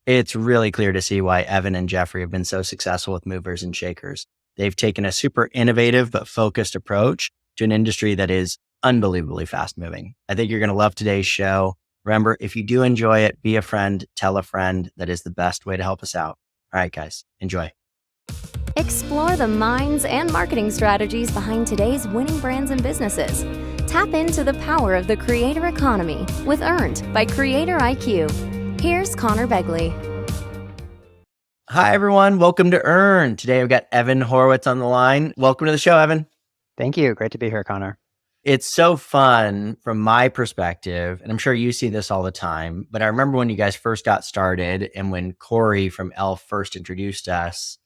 It's really clear to see why Evan and Jeffrey have been so successful with movers and shakers. They've taken a super innovative but focused approach to an industry that is unbelievably fast moving. I think you're going to love today's show. Remember, if you do enjoy it, be a friend, tell a friend. That is the best way to help us out. All right, guys, enjoy. Explore the minds and marketing strategies behind today's winning brands and businesses. Tap into the power of the creator economy with Earned by CreatorIQ. Here's Conor Begley. Hi, everyone. Welcome to Earn. Today, I've got Evan Horowitz on the line. Welcome to the show, Evan. Thank you. Great to be here, Conor. It's so fun from my perspective, and I'm sure you see this all the time, but I remember when you guys first got started and when Corey from Elf first introduced us,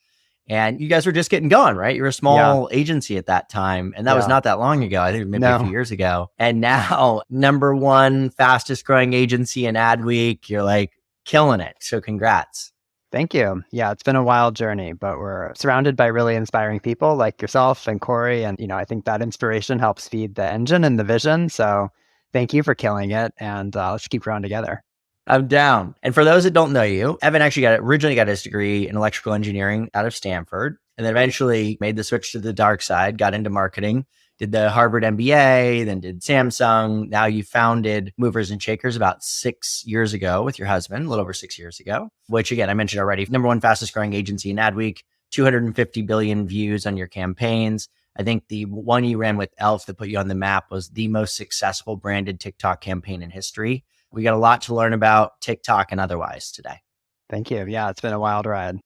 and you guys were just getting going, right? You were a small agency at that time, and that was not that long ago. I think maybe a few years ago. And now, number one fastest growing agency in Adweek, you're like killing it. So congrats. Thank you. Yeah, it's been a wild journey, but we're surrounded by really inspiring people like yourself and Corey. And, I think that inspiration helps feed the engine and the vision. So thank you for killing it. And let's keep growing together. I'm down. And for those that don't know you, Evan actually originally got his degree in electrical engineering out of Stanford, and then eventually made the switch to the dark side, got into marketing, did the Harvard MBA, then did Samsung. Now you founded Movers and Shakers about 6 years ago with your husband, a little over 6 years ago, which again, I mentioned already, number one fastest growing agency in Adweek, 250 billion views on your campaigns. I think the one you ran with Elf that put you on the map was the most successful branded TikTok campaign in history. We got a lot to learn about TikTok and otherwise today. Thank you. Yeah, it's been a wild ride.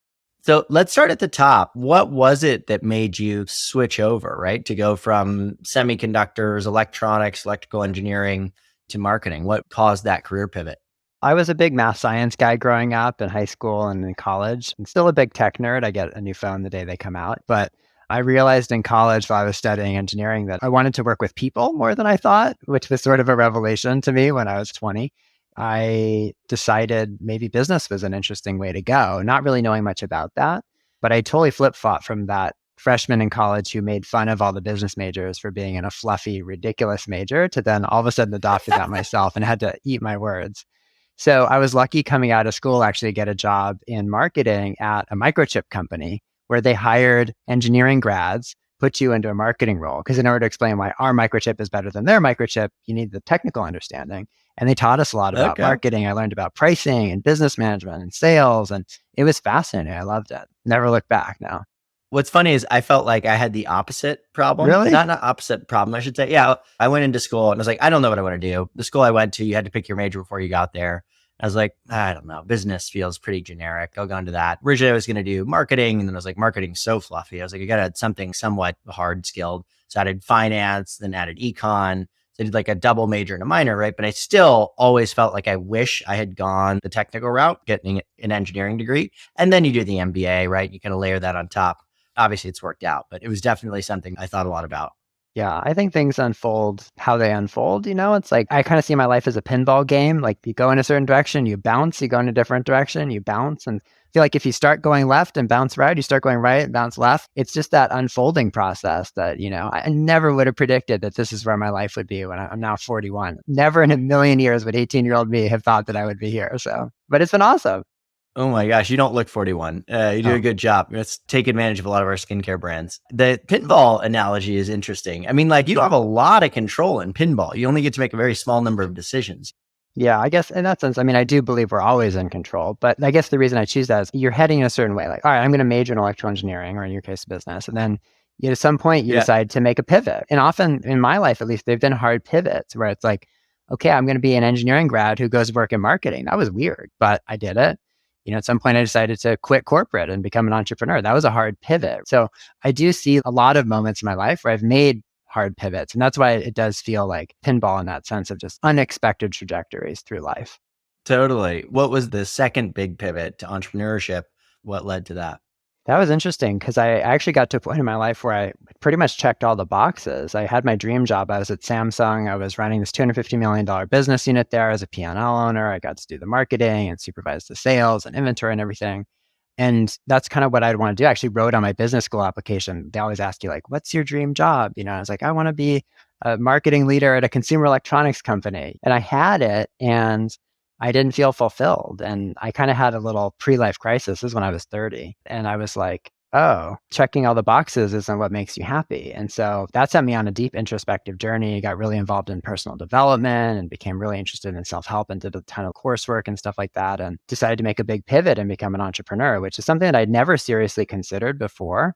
So let's start at the top. What was it that made you switch over, right? To go from semiconductors, electronics, electrical engineering to marketing? What caused that career pivot? I was a big math science guy growing up in high school and in college. I'm still a big tech nerd. I get a new phone the day they come out. But I realized in college while I was studying engineering that I wanted to work with people more than I thought, which was sort of a revelation to me when I was 20. I decided maybe business was an interesting way to go, not really knowing much about that. But I totally flip-flopped from that freshman in college who made fun of all the business majors for being in a fluffy, ridiculous major to then all of a sudden adopted that myself and had to eat my words. So I was lucky coming out of school actually to get a job in marketing at a microchip company where they hired engineering grads, put you into a marketing role. Because in order to explain why our microchip is better than their microchip, you need the technical understanding. And they taught us a lot about marketing. I learned about pricing and business management and sales. And it was fascinating. I loved it. Never looked back now. What's funny is I felt like I had the opposite problem. Really? Not opposite problem, I should say. Yeah, I went into school and I was like, I don't know what I want to do. The school I went to, you had to pick your major before you got there. I was like, I don't know. Business feels pretty generic. I'll go into that. Originally, I was going to do marketing. And then I was like, marketing's so fluffy. I was like, I got to add something somewhat hard skilled. So I added finance, then added econ. So I did like a double major and a minor, right? But I still always felt like I wish I had gone the technical route, getting an engineering degree. And then you do the MBA, right? You kind of layer that on top. Obviously, it's worked out, but it was definitely something I thought a lot about. Yeah, I think things unfold how they unfold. It's like I kind of see my life as a pinball game. Like you go in a certain direction, you bounce, you go in a different direction, you bounce. And I feel like if you start going left and bounce right, you start going right and bounce left. It's just that unfolding process that, I never would have predicted that this is where my life would be when I'm now 41. Never in a million years would 18-year-old me have thought that I would be here. But it's been awesome. Oh my gosh, you don't look 41. You do a good job. Let's take advantage of a lot of our skincare brands. The pinball analogy is interesting. I mean, like you don't have a lot of control in pinball. You only get to make a very small number of decisions. Yeah, I guess in that sense, I do believe we're always in control. But I guess the reason I choose that is you're heading in a certain way. Like, all right, I'm going to major in electrical engineering, or in your case, business. And then at some point you decide to make a pivot. And often in my life, at least, they've been hard pivots where it's like, okay, I'm going to be an engineering grad who goes to work in marketing. That was weird, but I did it. At some point I decided to quit corporate and become an entrepreneur. That was a hard pivot. So I do see a lot of moments in my life where I've made hard pivots. And that's why it does feel like pinball in that sense of just unexpected trajectories through life. Totally. What was the second big pivot to entrepreneurship? What led to that? That was interesting because I actually got to a point in my life where I pretty much checked all the boxes. I had my dream job. I was at Samsung. I was running this $250 million business unit there as a P&L owner. I got to do the marketing and supervise the sales and inventory and everything. And that's kind of what I'd want to do. I actually wrote on my business school application. They always ask you like, what's your dream job? I was like, I want to be a marketing leader at a consumer electronics company. And I had it. And I didn't feel fulfilled. And I kind of had a little pre-life crisis. This is when I was 30. And I was like, oh, checking all the boxes isn't what makes you happy. And so that sent me on a deep introspective journey, got really involved in personal development and became really interested in self-help and did a ton of coursework and stuff like that, and decided to make a big pivot and become an entrepreneur, which is something that I'd never seriously considered before.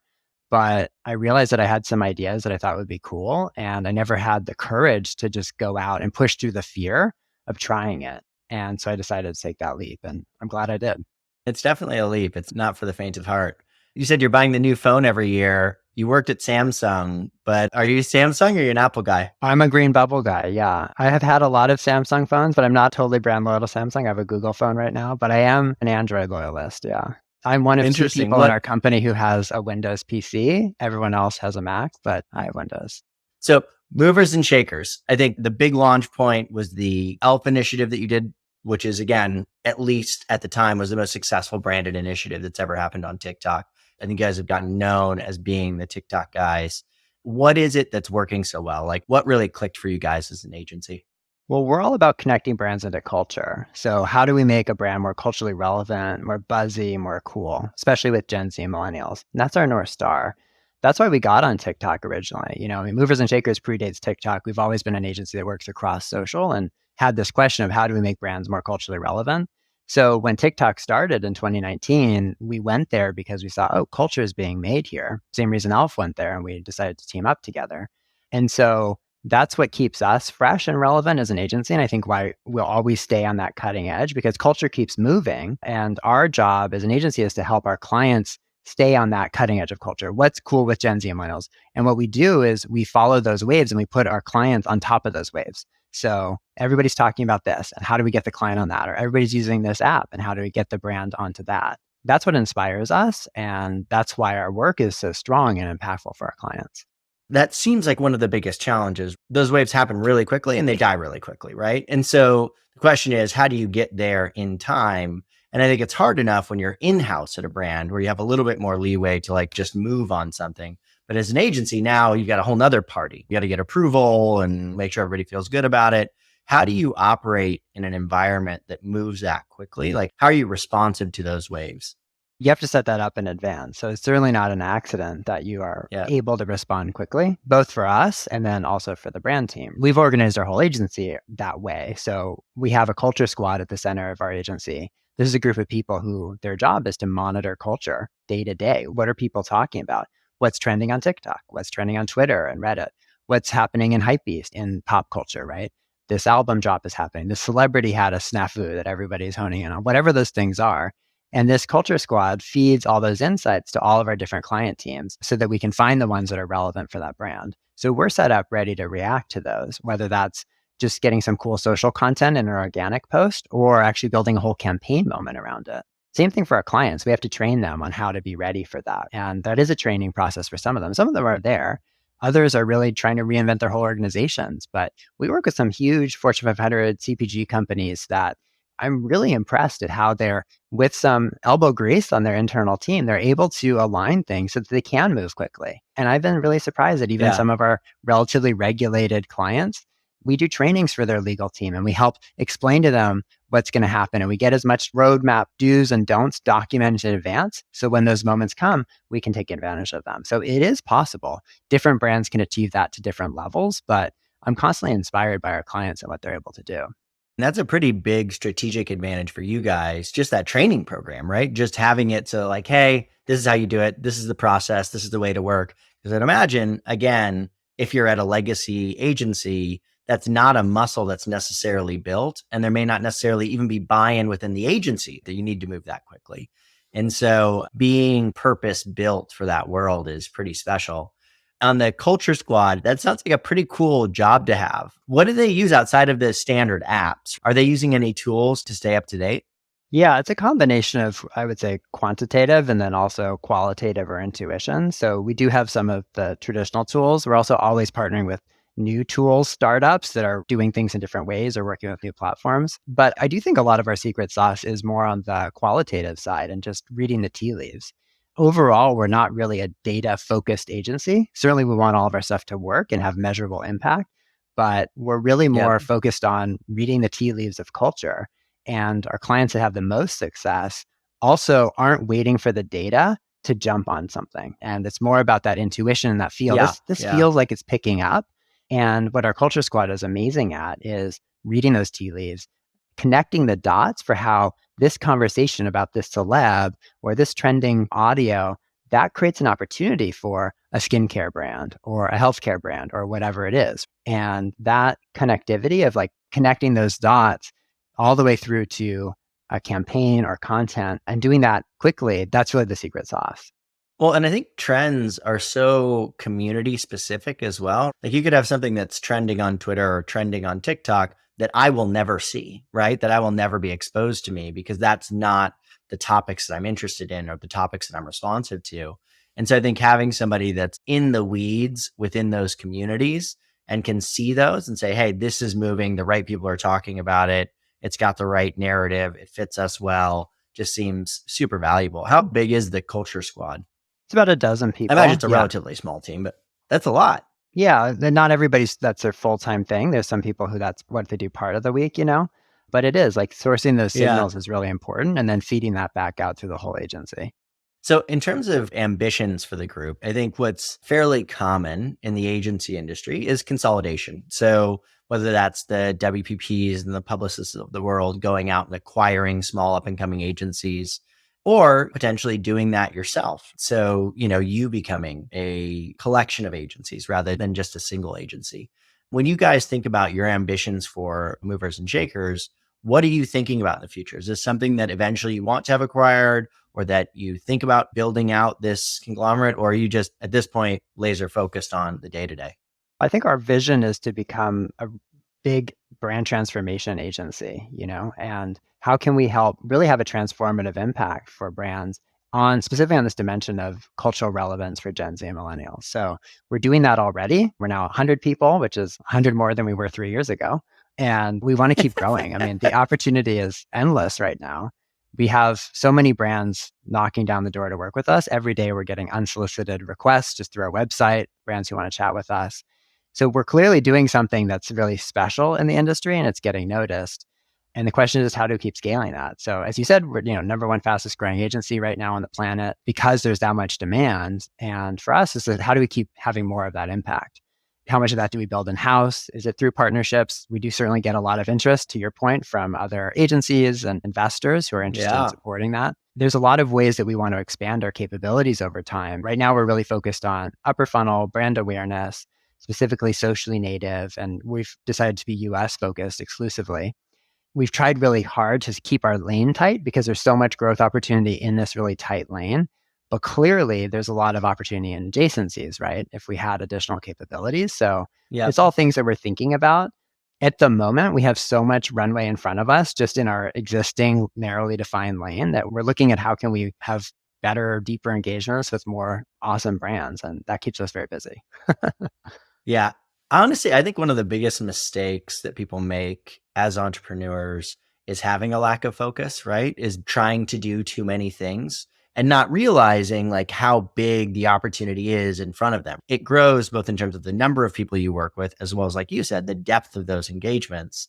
But I realized that I had some ideas that I thought would be cool. And I never had the courage to just go out and push through the fear of trying it. And so I decided to take that leap, and I'm glad I did. It's definitely a leap. It's not for the faint of heart. You said you're buying the new phone every year. You worked at Samsung, but are you Samsung or are you an Apple guy? I'm a green bubble guy. Yeah. I have had a lot of Samsung phones, but I'm not totally brand loyal to Samsung. I have a Google phone right now, but I am an Android loyalist. Yeah. I'm one of two Interesting. people in our company who has a Windows PC. Everyone else has a Mac, but I have Windows. So Movers and Shakers, I think the big launch point was the ELF initiative that you did, which is, again, at least at the time, was the most successful branded initiative that's ever happened on TikTok. I think you guys have gotten known as being the TikTok guys. What is it that's working so well? Like, what really clicked for you guys as an agency? Well, we're all about connecting brands into culture. So how do we make a brand more culturally relevant, more buzzy, more cool, especially with Gen Z and millennials? And that's our North Star. That's why we got on TikTok originally. Movers and Shakers predates TikTok. We've always been an agency that works across social and had this question of how do we make brands more culturally relevant? So when TikTok started in 2019, we went there because we saw, oh, culture is being made here. Same reason ELF went there, and we decided to team up together. And so that's what keeps us fresh and relevant as an agency. And I think why we'll always stay on that cutting edge, because culture keeps moving. And our job as an agency is to help our clients stay on that cutting edge of culture. What's cool with Gen Z and millennials? And what we do is we follow those waves and we put our clients on top of those waves. So everybody's talking about this, and how do we get the client on that? Or everybody's using this app, and how do we get the brand onto that? That's what inspires us. And that's why our work is so strong and impactful for our clients. That seems like one of the biggest challenges. Those waves happen really quickly and they die really quickly, right? And so the question is, how do you get there in time? And I think it's hard enough when you're in-house at a brand where you have a little bit more leeway to like just move on something. But as an agency now, you've got a whole nother party. You got to get approval and make sure everybody feels good about it. How do you operate in an environment that moves that quickly? Like, how are you responsive to those waves? You have to set that up in advance. So it's certainly not an accident that you are able to respond quickly, both for us and then also for the brand team. We've organized our whole agency that way. So we have a culture squad at the center of our agency. This is a group of people who their job is to monitor culture day to day. What are people talking about? What's trending on TikTok? What's trending on Twitter and Reddit? What's happening in Hypebeast in pop culture, right? This album drop is happening. This celebrity had a snafu that everybody's honing in on, whatever those things are. And this culture squad feeds all those insights to all of our different client teams so that we can find the ones that are relevant for that brand. So we're set up ready to react to those, whether that's just getting some cool social content in an organic post or actually building a whole campaign moment around it. Same thing for our clients. We have to train them on how to be ready for that. And that is a training process for some of them. Some of them are there. Others are really trying to reinvent their whole organizations. But we work with some huge Fortune 500 CPG companies that I'm really impressed at how they're, with some elbow grease on their internal team, they're able to align things so that they can move quickly. And I've been really surprised that even some of our relatively regulated clients, we do trainings for their legal team and we help explain to them what's going to happen. And we get as much roadmap do's and don'ts documented in advance. So when those moments come, we can take advantage of them. So it is possible. Different brands can achieve that to different levels, but I'm constantly inspired by our clients and what they're able to do. And that's a pretty big strategic advantage for you guys, just that training program, right? Just having it to like, hey, this is how you do it. This is the process. This is the way to work. Because I'd imagine, again, if you're at a legacy agency, that's not a muscle that's necessarily built. And there may not necessarily even be buy-in within the agency that you need to move that quickly. And so being purpose built for that world is pretty special. On the culture squad, that sounds like a pretty cool job to have. What do they use outside of the standard apps? Are they using any tools to stay up to date? Yeah, it's a combination of, I would say, quantitative and then also qualitative or intuition. So we do have some of the traditional tools. We're also always partnering with new tools, startups that are doing things in different ways or working with new platforms. But I do think a lot of our secret sauce is more on the qualitative side and just reading the tea leaves. Overall, we're not really a data-focused agency. Certainly, we want all of our stuff to work and have measurable impact, but we're really more focused on reading the tea leaves of culture and our clients that have the most success also aren't waiting for the data to jump on something. And it's more about that intuition and that feel. This feels like it's picking up. And what our culture squad is amazing at is reading those tea leaves, connecting the dots for how this conversation about this celeb or this trending audio, that creates an opportunity for a skincare brand or a healthcare brand or whatever it is. And that connectivity of like connecting those dots all the way through to a campaign or content and doing that quickly, that's really the secret sauce. Well, and I think trends are so community specific as well. Like you could have something that's trending on Twitter or trending on TikTok that I will never see, right? That I will never be exposed to me because that's not the topics that I'm interested in or the topics that I'm responsive to. And so I think having somebody that's in the weeds within those communities and can see those and say, hey, this is moving, the right people are talking about it. It's got the right narrative. It fits us well. Just seems super valuable. How big is the culture squad? It's about a dozen people. I imagine it's a relatively small team, but that's a lot. Yeah. Not everybody's, that's their full-time thing. There's some people who that's what they do part of the week, but it is like sourcing those signals is really important and then feeding that back out through the whole agency. So in terms of ambitions for the group, I think what's fairly common in the agency industry is consolidation. So whether that's the WPPs and the publicists of the world going out and acquiring small up and coming agencies, or potentially doing that yourself. So, you becoming a collection of agencies rather than just a single agency. When you guys think about your ambitions for Movers and Shakers, what are you thinking about in the future? Is this something that eventually you want to have acquired or that you think about building out this conglomerate? Or are you just at this point laser focused on the day-to-day? I think our vision is to become a big brand transformation agency, and how can we help really have a transformative impact for brands specifically on this dimension of cultural relevance for Gen Z and millennials. So we're doing that already. We're now 100 people, which is 100 more than we were 3 years ago. And we want to keep growing. I mean, the opportunity is endless right now. We have so many brands knocking down the door to work with us. Every day we're getting unsolicited requests just through our website, brands who want to chat with us. So we're clearly doing something that's really special in the industry and it's getting noticed. And the question is how to keep scaling that. So as you said, we're number one fastest growing agency right now on the planet because there's that much demand. And for us, it's how do we keep having more of that impact? How much of that do we build in-house? Is it through partnerships? We do certainly get a lot of interest, to your point, from other agencies and investors who are interested in supporting that. There's a lot of ways that we want to expand our capabilities over time. Right now, we're really focused on upper funnel brand awareness, specifically socially native, and we've decided to be US focused exclusively. We've tried really hard to keep our lane tight because there's so much growth opportunity in this really tight lane. But clearly, there's a lot of opportunity in adjacencies, right? If we had additional capabilities. So it's all things that we're thinking about. At the moment, we have so much runway in front of us just in our existing narrowly defined lane that we're looking at how can we have better, deeper engagements with more awesome brands. And that keeps us very busy. Yeah. Honestly, I think one of the biggest mistakes that people make as entrepreneurs is having a lack of focus, right? Is trying to do too many things and not realizing like how big the opportunity is in front of them. It grows both in terms of the number of people you work with, as well as, like you said, the depth of those engagements.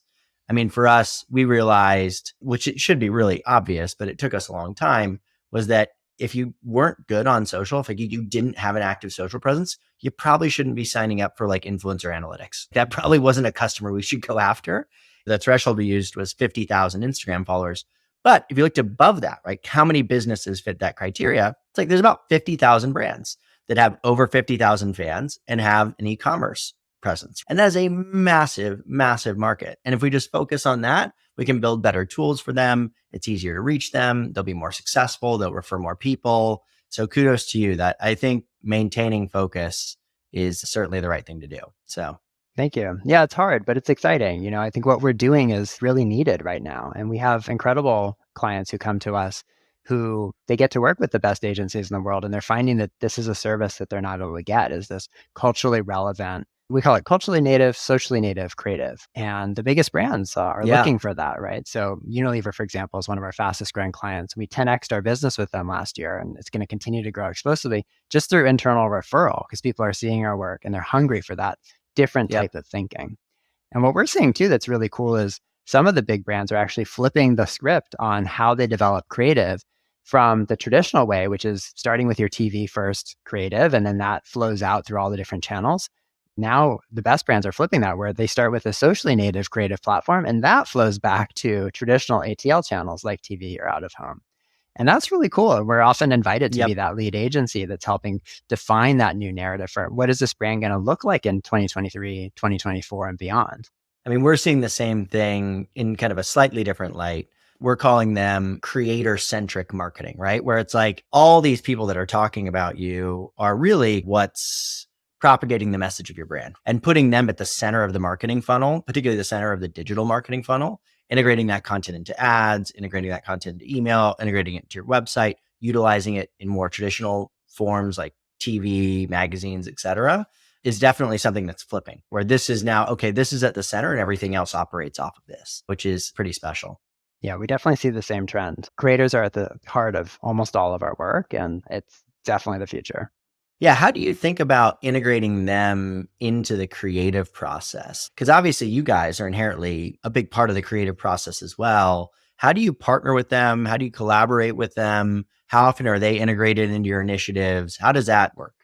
I mean, for us, we realized, which it should be really obvious, but it took us a long time, was that if you weren't good on social, if you didn't have an active social presence, you probably shouldn't be signing up for like influencer analytics. That probably wasn't a customer we should go after. The threshold we used was 50,000 Instagram followers. But if you looked above that, right, how many businesses fit that criteria? It's like there's about 50,000 brands that have over 50,000 fans and have an e-commerce presence. And that is a massive, massive market. And if we just focus on that, we can build better tools for them. It's easier to reach them. They'll be more successful. They'll refer more people. So kudos to you. That I think maintaining focus is certainly the right thing to do. So thank you. Yeah, it's hard, but it's exciting. I think what we're doing is really needed right now. And we have incredible clients who come to us who they get to work with the best agencies in the world. And they're finding that this is a service that they're not able to get, is this culturally relevant. We call it culturally native, socially native, creative. And the biggest brands are looking for that, right? So Unilever, for example, is one of our fastest growing clients. We 10x'd our business with them last year, and it's going to continue to grow explosively just through internal referral because people are seeing our work and they're hungry for that different type of thinking. And what we're seeing too that's really cool is some of the big brands are actually flipping the script on how they develop creative from the traditional way, which is starting with your TV first creative, and then that flows out through all the different channels. Now, the best brands are flipping that, where they start with a socially native creative platform, and that flows back to traditional ATL channels like TV or out of home. And that's really cool. And we're often invited to be that lead agency that's helping define that new narrative for what is this brand going to look like in 2023, 2024, and beyond. I mean, we're seeing the same thing in kind of a slightly different light. We're calling them creator-centric marketing, right? Where it's like all these people that are talking about you are really what's propagating the message of your brand and putting them at the center of the marketing funnel, particularly the center of the digital marketing funnel, integrating that content into ads, integrating that content into email, integrating it into your website, utilizing it in more traditional forms like TV, magazines, et cetera, is definitely something that's flipping, where this is now, okay, this is at the center and everything else operates off of this, which is pretty special. Yeah, we definitely see the same trend. Creators are at the heart of almost all of our work, and it's definitely the future. Yeah. How do you think about integrating them into the creative process? Because obviously you guys are inherently a big part of the creative process as well. How do you partner with them? How do you collaborate with them? How often are they integrated into your initiatives? How does that work?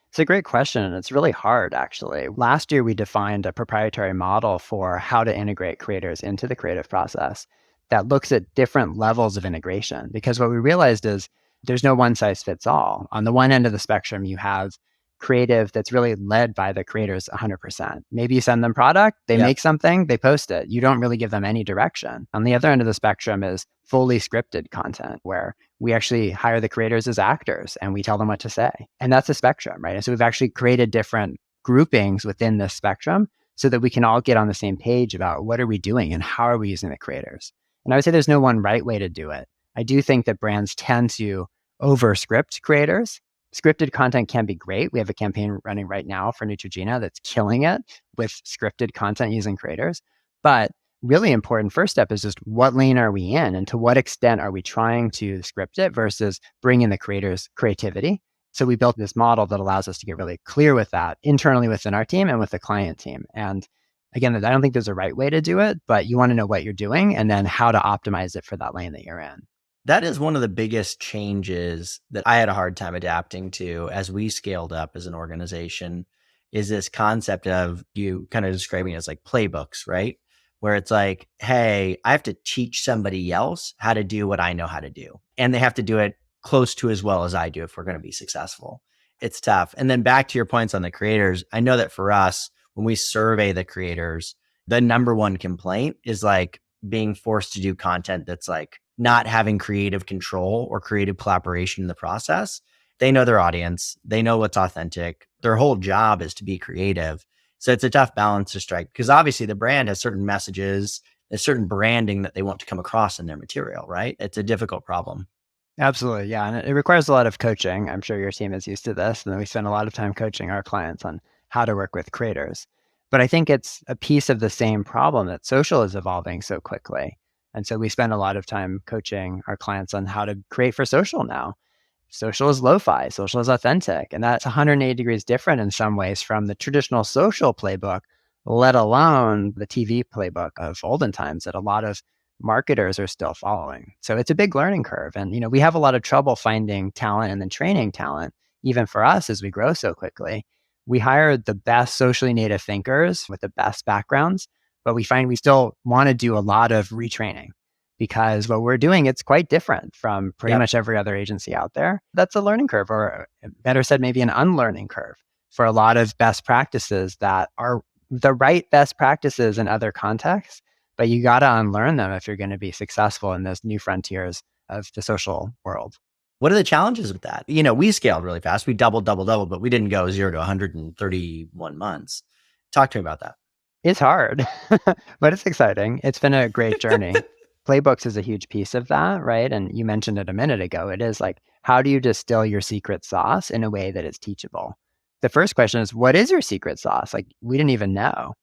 It's a great question, and it's really hard, actually. Last year, we defined a proprietary model for how to integrate creators into the creative process that looks at different levels of integration. Because what we realized is there's no one size fits all. On the one end of the spectrum, you have creative that's really led by the creators 100%. Maybe you send them product, they make something, they post it. You don't really give them any direction. On the other end of the spectrum is fully scripted content, where we actually hire the creators as actors and we tell them what to say. And that's a spectrum, right? And so we've actually created different groupings within this spectrum so that we can all get on the same page about what are we doing and how are we using the creators. And I would say there's no one right way to do it. I do think that brands tend to over-script creators. Scripted content can be great. We have a campaign running right now for Neutrogena that's killing it with scripted content using creators. But really important first step is just what lane are we in, and to what extent are we trying to script it versus bring in the creators' creativity. So we built this model that allows us to get really clear with that internally within our team and with the client team. And again, I don't think there's a right way to do it, but you want to know what you're doing and then how to optimize it for that lane that you're in. That is one of the biggest changes that I had a hard time adapting to as we scaled up as an organization, is this concept of you kind of describing it as like playbooks, right? Where it's like, hey, I have to teach somebody else how to do what I know how to do. And they have to do it close to as well as I do if we're going to be successful. It's tough. And then back to your points on the creators, I know that for us, when we survey the creators, the number one complaint is like being forced to do content that's like not having creative control or creative collaboration in the process. They know their audience. They know what's authentic. Their whole job is to be creative. So it's a tough balance to strike, because obviously the brand has certain messages, there's certain branding that they want to come across in their material, right? It's a difficult problem. Absolutely. Yeah. And it requires a lot of coaching. I'm sure your team is used to this. And we spend a lot of time coaching our clients on how to work with creators. But I think it's a piece of the same problem that social is evolving so quickly. And so we spend a lot of time coaching our clients on how to create for social now. Social is lo-fi, social is authentic, and that's 180 degrees different in some ways from the traditional social playbook, let alone the TV playbook of olden times that a lot of marketers are still following. So it's a big learning curve. And, we have a lot of trouble finding talent and then training talent, even for us as we grow so quickly. We hire the best socially native thinkers with the best backgrounds, but we find we still want to do a lot of retraining, because what we're doing, it's quite different from pretty much every other agency out there. That's a learning curve, or better said, maybe an unlearning curve for a lot of best practices that are the right best practices in other contexts, but you got to unlearn them if you're going to be successful in those new frontiers of the social world. What are the challenges with that? We scaled really fast. We doubled, but we didn't go 0 to 131 months. Talk to me about that. It's hard, but it's exciting. It's been a great journey. Playbooks is a huge piece of that, right? And you mentioned it a minute ago. It is like, how do you distill your secret sauce in a way that is teachable? The first question is, what is your secret sauce? Like, we didn't even know.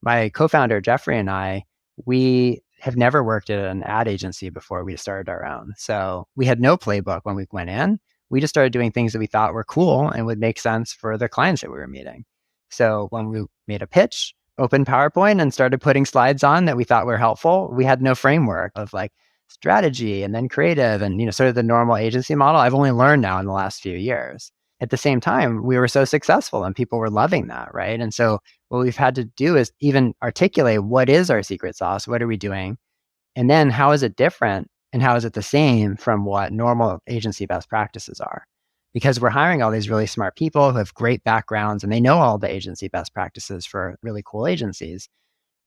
My co-founder, Jeffrey, and I, we have never worked at an ad agency before we started our own. So we had no playbook when we went in. We just started doing things that we thought were cool and would make sense for the clients that we were meeting. So when we made a pitch, open PowerPoint and started putting slides on that we thought were helpful. We had no framework of like strategy and then creative and, sort of the normal agency model. I've only learned now in the last few years. At the same time, we were so successful and people were loving that, right? And so what we've had to do is even articulate what is our secret sauce? What are we doing? And then how is it different? And how is it the same from what normal agency best practices are? Because we're hiring all these really smart people who have great backgrounds and they know all the agency best practices for really cool agencies.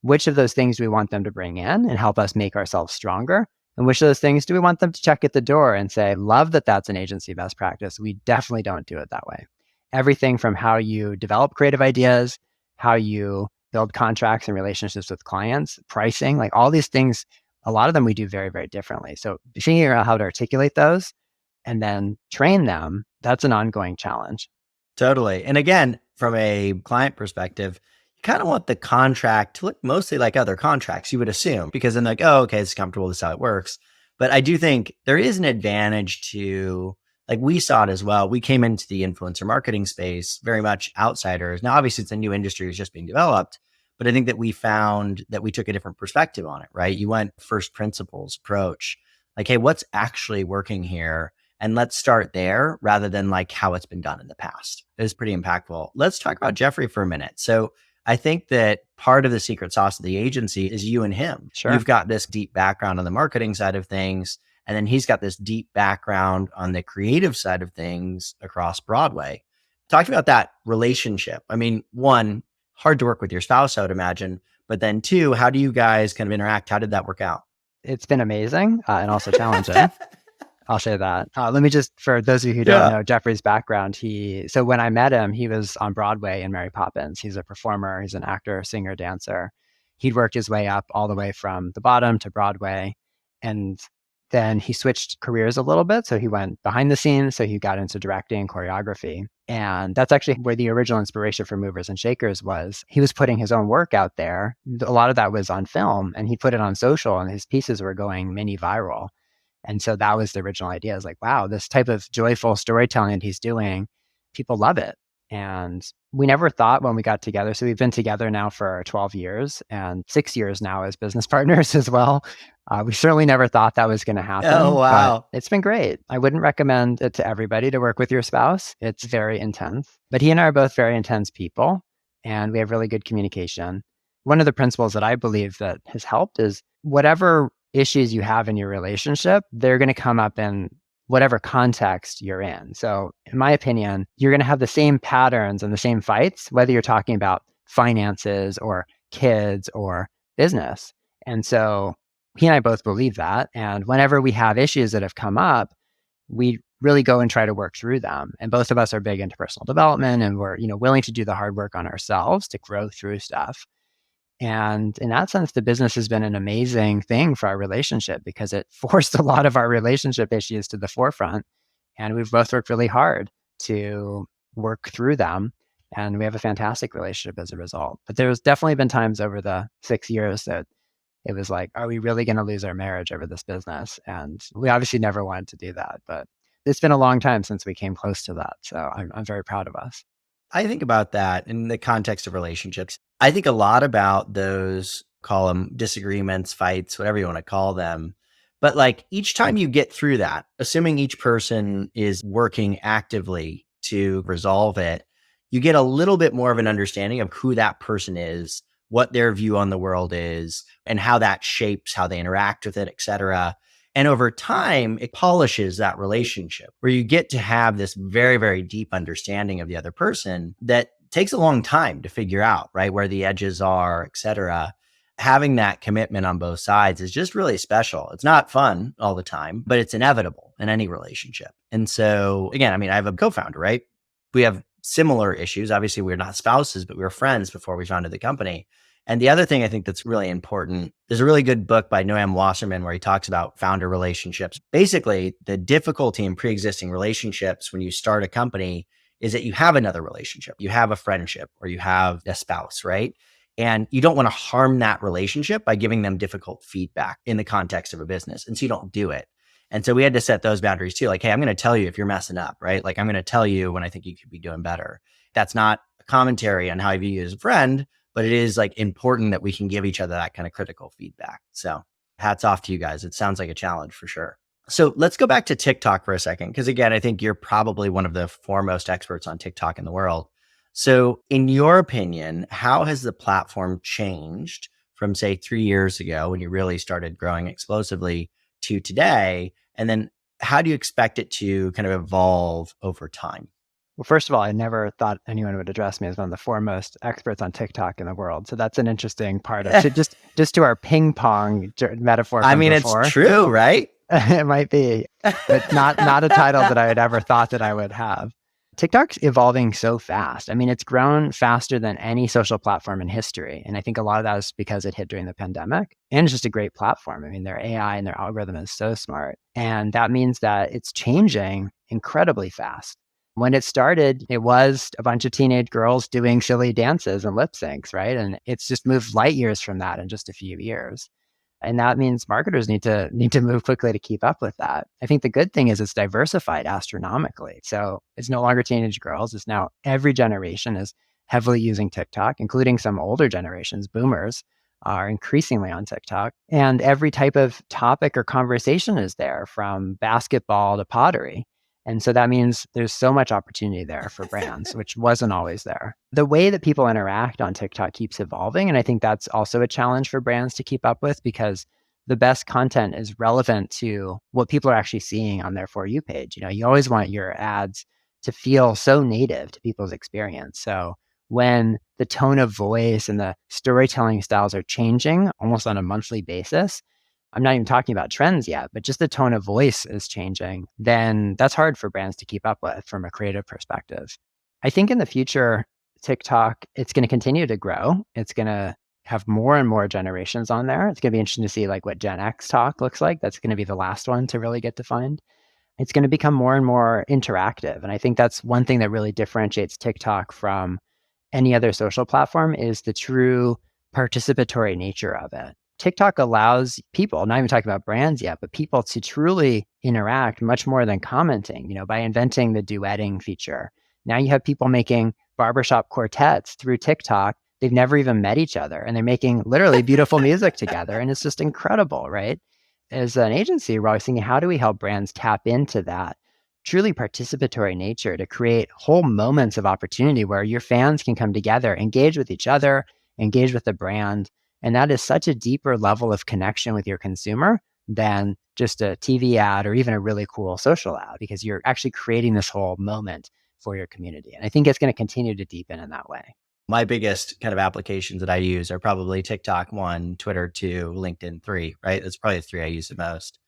Which of those things do we want them to bring in and help us make ourselves stronger? And which of those things do we want them to check at the door and say, love that that's an agency best practice. We definitely don't do it that way. Everything from how you develop creative ideas, how you build contracts and relationships with clients, pricing, like all these things, a lot of them we do very, very differently. So figuring out how to articulate those and then train them, that's an ongoing challenge. Totally. And again, from a client perspective, you kind of want the contract to look mostly like other contracts, you would assume, because then like, oh, okay, it's comfortable, this is how it works. But I do think there is an advantage to, like we saw it as well. We came into the influencer marketing space very much outsiders. Now, obviously it's a new industry, it's just being developed. But I think that we found that we took a different perspective on it, right? You went first principles approach, like, hey, what's actually working here? And let's start there rather than like how it's been done in the past. It was pretty impactful. Let's talk about Jeffrey for a minute. So I think that part of the secret sauce of the agency is you and him. Sure. You've got this deep background on the marketing side of things. And then he's got this deep background on the creative side of things across Broadway. Talk about that relationship. I mean, one, hard to work with your spouse, I would imagine. But then two, how do you guys kind of interact? How did that work out? It's been amazing and also challenging. I'll say that. Let me just, for those of you who don't know Jeffrey's background, so when I met him, he was on Broadway in Mary Poppins. He's a performer, he's an actor, singer, dancer. He'd worked his way up all the way from the bottom to Broadway. And then he switched careers a little bit. So he went behind the scenes. So he got into directing and choreography. And that's actually where the original inspiration for Movers+Shakers was. He was putting his own work out there. A lot of that was on film and he put it on social and his pieces were going mini viral. And so that was the original idea. Is like, wow, this type of joyful storytelling that he's doing, people love it. And we never thought when we got together. So we've been together now for 12 years and 6 years now as business partners as well. We certainly never thought that was going to happen. Oh, wow. It's been great. I wouldn't recommend it to everybody to work with your spouse. It's very intense. But he and I are both very intense people and we have really good communication. One of the principles that I believe that has helped is whatever issues you have in your relationship, they're going to come up in whatever context you're in. So in my opinion, you're going to have the same patterns and the same fights, whether you're talking about finances or kids or business. And so he and I both believe that. And whenever we have issues that have come up, we really go and try to work through them. And both of us are big into personal development and we're, willing to do the hard work on ourselves to grow through stuff. And in that sense, the business has been an amazing thing for our relationship because it forced a lot of our relationship issues to the forefront. And we've both worked really hard to work through them. And we have a fantastic relationship as a result. But there's definitely been times over the 6 years that it was like, are we really going to lose our marriage over this business? And we obviously never wanted to do that. But it's been a long time since we came close to that. So I'm very proud of us. I think about that in the context of relationships. I think a lot about those, call them disagreements, fights, whatever you want to call them. But like each time you get through that, assuming each person is working actively to resolve it, you get a little bit more of an understanding of who that person is, what their view on the world is, and how that shapes how they interact with it, et cetera. And over time, it polishes that relationship where you get to have this very, very deep understanding of the other person that takes a long time to figure out, right? Where the edges are, et cetera. Having that commitment on both sides is just really special. It's not fun all the time, but it's inevitable in any relationship. And so again, I mean, I have a co-founder, right? We have similar issues. Obviously, we're not spouses, but we were friends before we founded the company. And the other thing I think that's really important, there's a really good book by Noam Wasserman where he talks about founder relationships. Basically, the difficulty in pre-existing relationships when you start a company is that you have another relationship, you have a friendship, or you have a spouse, right? And you don't want to harm that relationship by giving them difficult feedback in the context of a business. And so you don't do it. And so we had to set those boundaries too. Like, hey, I'm going to tell you if you're messing up, right? Like, I'm going to tell you when I think you could be doing better. That's not a commentary on how I view you as a friend, but it is like important that we can give each other that kind of critical feedback. So hats off to you guys. It sounds like a challenge for sure. So let's go back to TikTok for a second, because again, I think you're probably one of the foremost experts on TikTok in the world. So in your opinion, how has the platform changed from say 3 years ago when you really started growing explosively to today? And then how do you expect it to kind of evolve over time? Well, first of all, I never thought anyone would address me as one of the foremost experts on TikTok in the world. So that's an interesting part of it. Just to our ping pong metaphor from before. It's true, right? It might be, but not a title that I had ever thought that I would have. TikTok's evolving so fast. I mean, it's grown faster than any social platform in history. And I think a lot of that is because it hit during the pandemic. And it's just a great platform. I mean, their AI and their algorithm is so smart. And that means that it's changing incredibly fast. When it started, it was a bunch of teenage girls doing silly dances and lip syncs, right? And it's just moved light years from that in just a few years. And that means marketers need to move quickly to keep up with that. I think the good thing is it's diversified astronomically. So it's no longer teenage girls. It's now every generation is heavily using TikTok, including some older generations. Boomers are increasingly on TikTok. And every type of topic or conversation is there, from basketball to pottery. And so that means there's so much opportunity there for brands, which wasn't always there. The way that people interact on TikTok keeps evolving. And I think that's also a challenge for brands to keep up with, because the best content is relevant to what people are actually seeing on their For You page. You know, you always want your ads to feel so native to people's experience. So when the tone of voice and the storytelling styles are changing almost on a monthly basis, I'm not even talking about trends yet, but just the tone of voice is changing, then that's hard for brands to keep up with from a creative perspective. I think in the future, TikTok, it's going to continue to grow. It's going to have more and more generations on there. It's going to be interesting to see like what Gen X talk looks like. That's going to be the last one to really get defined. It's going to become more and more interactive. And I think that's one thing that really differentiates TikTok from any other social platform, is the true participatory nature of it. TikTok allows people, not even talking about brands yet, but people to truly interact much more than commenting, by inventing the duetting feature. Now you have people making barbershop quartets through TikTok. They've never even met each other, and they're making literally beautiful music together. And it's just incredible, right? As an agency, we're always thinking, how do we help brands tap into that truly participatory nature to create whole moments of opportunity where your fans can come together, engage with each other, engage with the brand. And that is such a deeper level of connection with your consumer than just a TV ad or even a really cool social ad, because you're actually creating this whole moment for your community. And I think it's going to continue to deepen in that way. My biggest kind of applications that I use are probably TikTok 1, Twitter 2, LinkedIn 3, right? That's probably the 3 I use the most.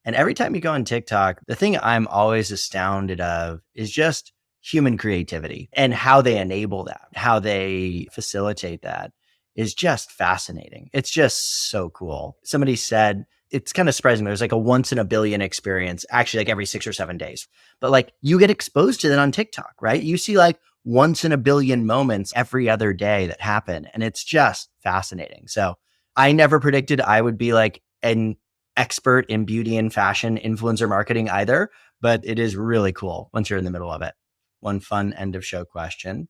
And every time you go on TikTok, the thing I'm always astounded of is just human creativity and how they enable that, how they facilitate that. Is just fascinating. It's just so cool. Somebody said, it's kind of surprising. There's like a once in a billion experience, actually like every 6 or 7 days. But like you get exposed to that on TikTok, right? You see like once in a billion moments every other day that happen. And it's just fascinating. So I never predicted I would be like an expert in beauty and fashion influencer marketing either, but it is really cool once you're in the middle of it. One fun end of show question.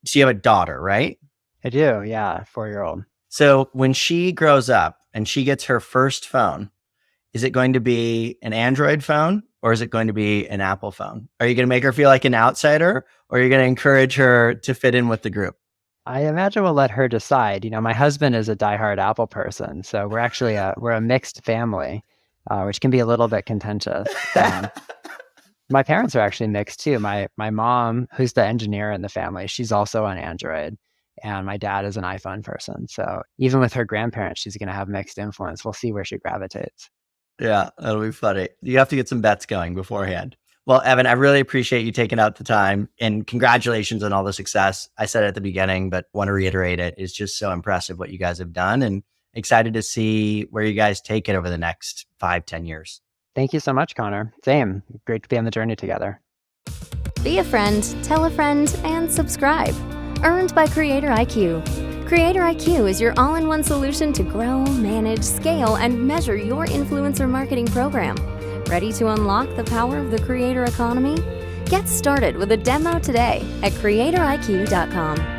So you have a daughter, right? I do, yeah, 4-year-old. So when she grows up and she gets her first phone, is it going to be an Android phone or is it going to be an Apple phone? Are you going to make her feel like an outsider, or are you going to encourage her to fit in with the group? I imagine we'll let her decide. My husband is a diehard Apple person, so we're actually we're a mixed family, which can be a little bit contentious. My parents are actually mixed too. My mom, who's the engineer in the family, she's also on Android. And my dad is an iPhone person. So even with her grandparents, she's going to have mixed influence. We'll see where she gravitates. Yeah, that'll be funny. You have to get some bets going beforehand. Well, Evan, I really appreciate you taking out the time, and congratulations on all the success. I said it at the beginning, but want to reiterate it. It's just so impressive what you guys have done, and excited to see where you guys take it over the next 5-10 years. Thank you so much, Conor. Same. Great to be on the journey together. Be a friend, tell a friend, and subscribe. Earned by CreatorIQ. CreatorIQ is your all-in-one solution to grow, manage, scale, and measure your influencer marketing program. Ready to unlock the power of the creator economy? Get started with a demo today at CreatorIQ.com.